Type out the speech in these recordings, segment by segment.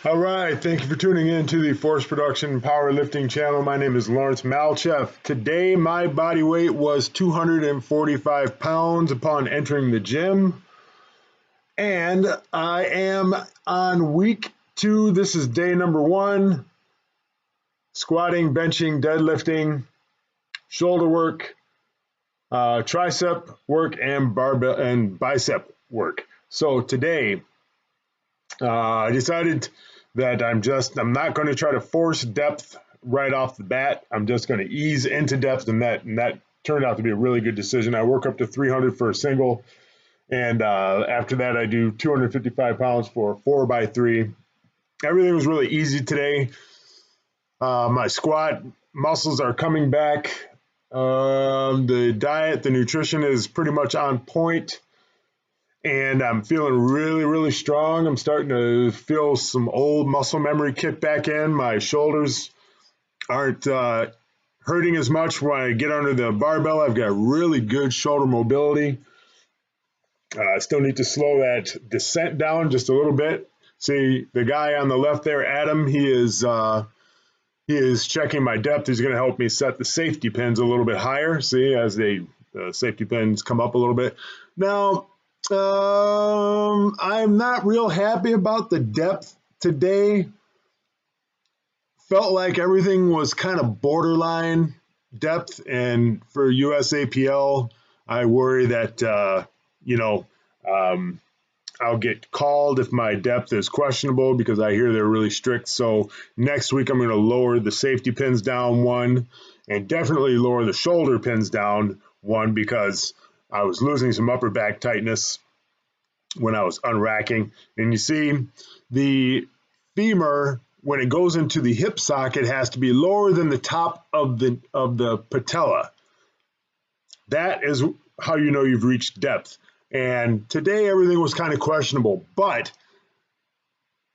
All right, thank you for tuning in to the Force Production Powerlifting channel. My name is Lawrence Malcheff. Today, my body weight was 245 pounds upon entering the gym, and I am on week 2. This is day number 1, squatting, benching, deadlifting, shoulder work, tricep work, and barbell and bicep work. So today, I decided that I'm not going to try to force depth right off the bat. I'm just going to ease into depth, and that turned out to be a really good decision. I work up to 300 for a single, and after that I do 255 pounds for a 4x3. Everything was really easy today. My squat muscles are coming back. The diet, the nutrition is pretty much on point. And I'm feeling really, really strong. I'm starting to feel some old muscle memory kick back in. My shoulders aren't hurting as much when I get under the barbell. I've got really good shoulder mobility. I still need to slow that descent down just a little bit. See the guy on the left there, Adam, he is checking my depth. He's going to help me set the safety pins a little bit higher. See, as the safety pins come up a little bit. Now, I'm not real happy about the depth today. Felt like everything was kind of borderline depth, and for USAPL, I worry that I'll get called if my depth is questionable, because I hear they're really strict. So next week I'm going to lower the safety pins down 1, and definitely lower the shoulder pins down 1, because I was losing some upper back tightness when I was unracking. And you see the femur, when it goes into the hip socket, has to be lower than the top of the patella. That is how you know you've reached depth. And today everything was kind of questionable, but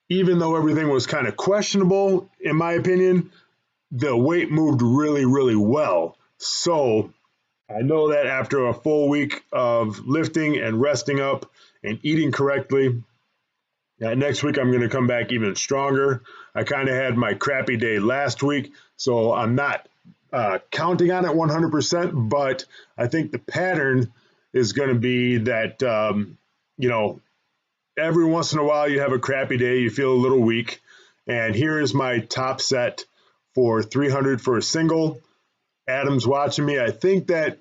even though everything was kind of questionable, in my opinion, the weight moved really, really well. So I know that after a full week of lifting and resting up and eating correctly, next week I'm going to come back even stronger. I kind of had my crappy day last week, so I'm not counting on it 100%, but I think the pattern is going to be that, every once in a while you have a crappy day, you feel a little weak, and here is my top set for 300 for a single. Adam's watching me. I think that,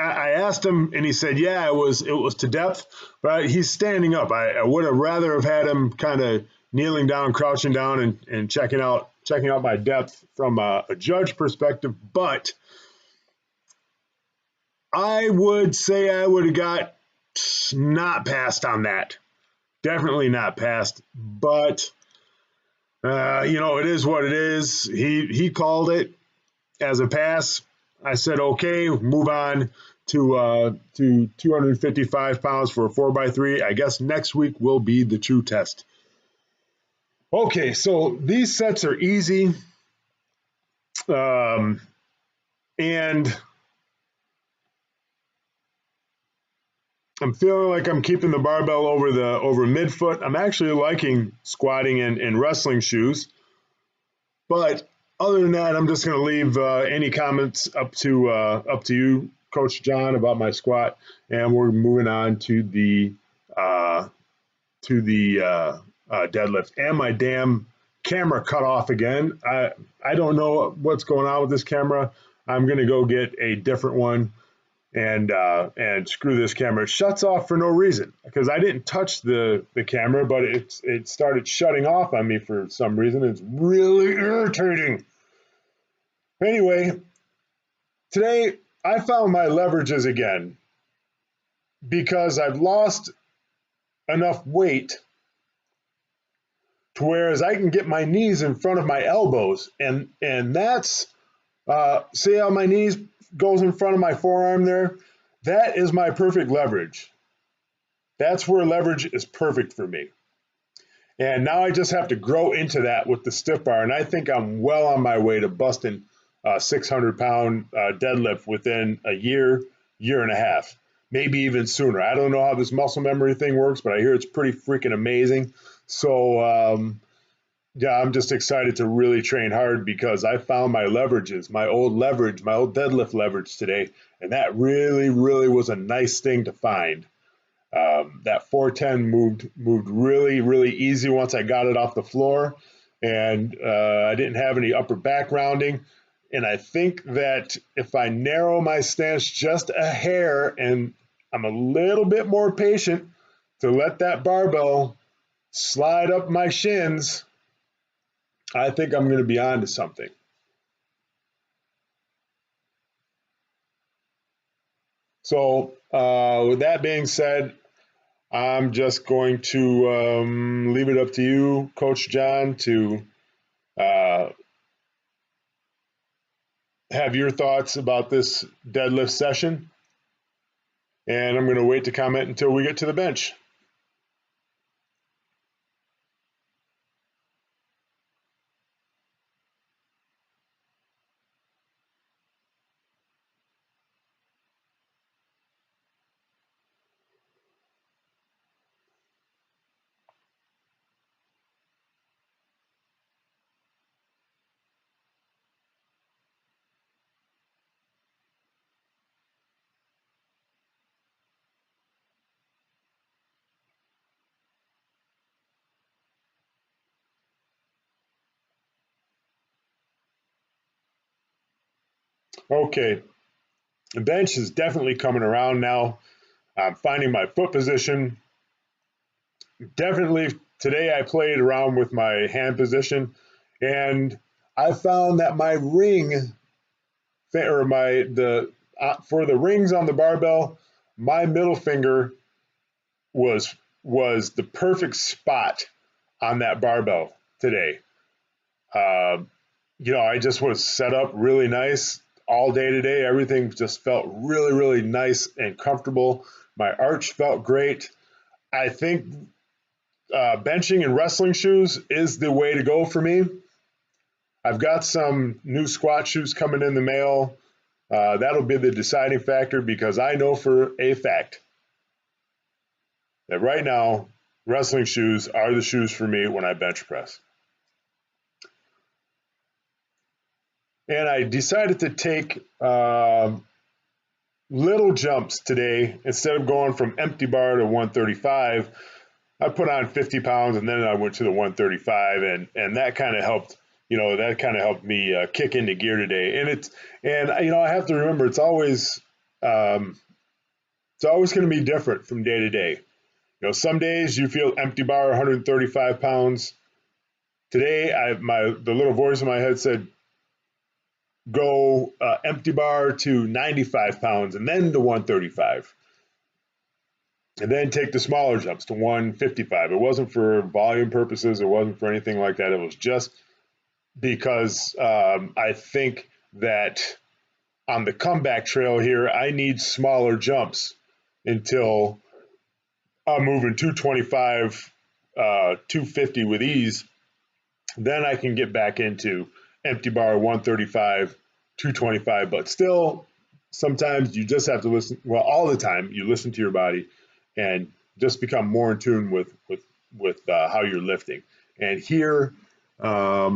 I asked him and he said, yeah, it was to depth, but he's standing up. I would have rather have had him kind of kneeling down, crouching down, and checking out my depth from a judge perspective. But I would say I would have got not passed on that. Definitely not passed, but it is what it is. He called it as a pass. I said, okay, move on to 255 pounds for a 4x3. I guess next week will be the true test. Okay, so these sets are easy. And I'm feeling like I'm keeping the barbell over midfoot. I'm actually liking squatting in wrestling shoes. But other than that, I'm just going to leave any comments up to you, Coach John, about my squat, and we're moving on to the deadlift. And my damn camera cut off again. I don't know what's going on with this camera. I'm going to go get a different one and screw this camera. It shuts off for no reason, because I didn't touch the camera, but it started shutting off on me for some reason. It's really irritating. Anyway, today I found my leverages again, because I've lost enough weight to whereas I can get my knees in front of my elbows, and that's see how my knees goes in front of my forearm there? That is my perfect leverage. That's where leverage is perfect for me. And now I just have to grow into that with the stiff bar, and I think I'm well on my way to busting 600-pound deadlift within a year and a half. maybe even sooner. I don't know how this muscle memory thing works, but I hear it's pretty freaking amazing. So, yeah, I'm just excited to really train hard because I found my leverages, my old deadlift leverage today, and that really, really was a nice thing to find. That 410 moved really, really easy once I got it off the floor, and I didn't have any upper back rounding. And I think that if I narrow my stance just a hair and I'm a little bit more patient to let that barbell slide up my shins, I think I'm going to be on to something. So with that being said, I'm just going to leave it up to you, Coach John, to have your thoughts about this deadlift session. And I'm going to wait to comment until we get to the bench. Okay, the bench is definitely coming around now. I'm finding my foot position. Definitely today I played around with my hand position, and I found that my ring, or for the rings on the barbell, my middle finger was the perfect spot on that barbell today. Uh, I just was set up really nice all day today. Everything just felt really, really nice and comfortable. My arch felt great. I think benching in wrestling shoes is the way to go for me. I've got some new squat shoes coming in the mail. That'll be the deciding factor because I know for a fact that right now, wrestling shoes are the shoes for me when I bench press. And I decided to take little jumps today. Instead of going from empty bar to 135, I put on 50 pounds and then I went to the 135, and that kind of helped. Me kick into gear today. And I have to remember it's always going to be different from day to day. Some days you feel empty bar 135 pounds. Today, the little voice in my head said, go empty bar to 95 pounds and then to 135. And then take the smaller jumps to 155. It wasn't for volume purposes. It wasn't for anything like that. It was just because I think that on the comeback trail here, I need smaller jumps until I'm moving 225, 250 with ease. Then I can get back into empty bar 135, 225. But still, sometimes you just have to listen. Well, all the time you listen to your body and just become more in tune with how you're lifting. And here, I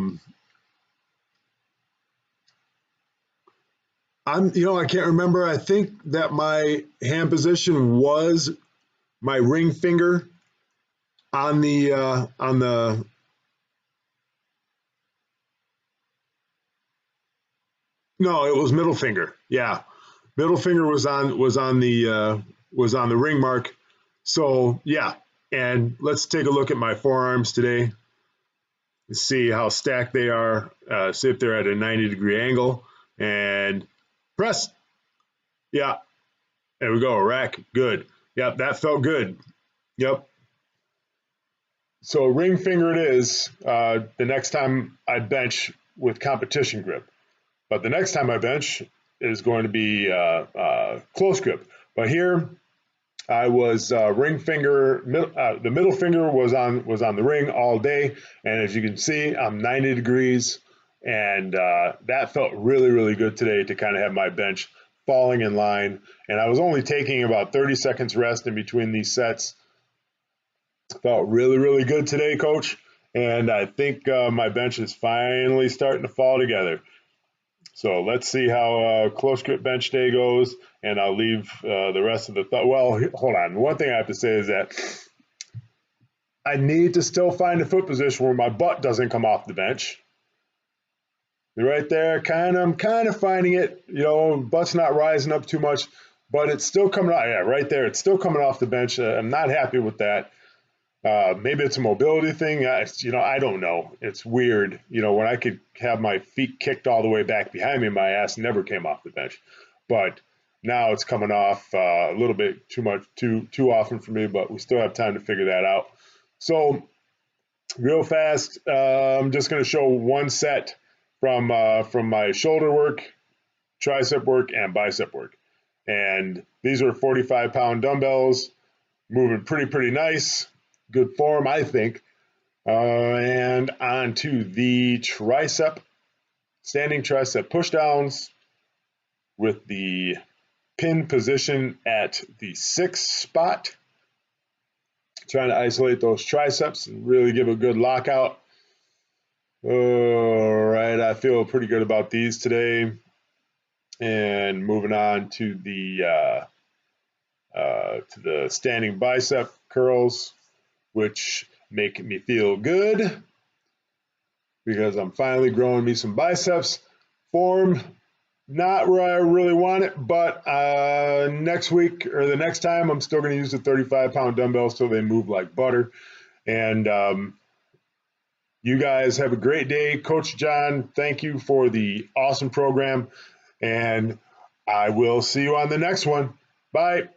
can't remember. I think that my hand position was my ring finger on the no, it was middle finger. Yeah, middle finger was on the ring mark. So yeah, and let's take a look at my forearms today. See how stacked they are. See if they're at a 90-degree angle and press. Yeah, there we go. Rack, good. Yep, that felt good. Yep. So ring finger it is the next time I bench with competition grip. But the next time I bench is going to be close grip. But here I was ring finger. The middle finger was on the ring all day, and as you can see, I'm 90 degrees, and that felt really, really good today to kind of have my bench falling in line, and I was only taking about 30 seconds rest in between these sets. Felt really, really good today, Coach, and I think my bench is finally starting to fall together. So let's see how close grip bench day goes, and I'll leave the rest of the thought. Well, hold on. One thing I have to say is that I need to still find a foot position where my butt doesn't come off the bench. Right there, I'm kind of finding it. You know, butt's not rising up too much, but it's still coming out. Yeah, right there, it's still coming off the bench. I'm not happy with that. Maybe it's a mobility thing. I don't know. It's weird. You know, when I could have my feet kicked all the way back behind me, my ass never came off the bench. But now it's coming off a little bit too much, too often for me. But we still have time to figure that out. So, real fast, I'm just going to show one set from my shoulder work, tricep work, and bicep work. And these are 45-pound dumbbells, moving pretty nice. Good form, I think. And on to the tricep, standing tricep pushdowns with the pin position at the 6 spot. Trying to isolate those triceps and really give a good lockout. All right, I feel pretty good about these today. And moving on to the standing bicep curls, which make me feel good because I'm finally growing me some biceps. Form, not where I really want it, but next week or the next time, I'm still going to use the 35-pound dumbbells till they move like butter. And you guys have a great day. Coach John, thank you for the awesome program, and I will see you on the next one. Bye.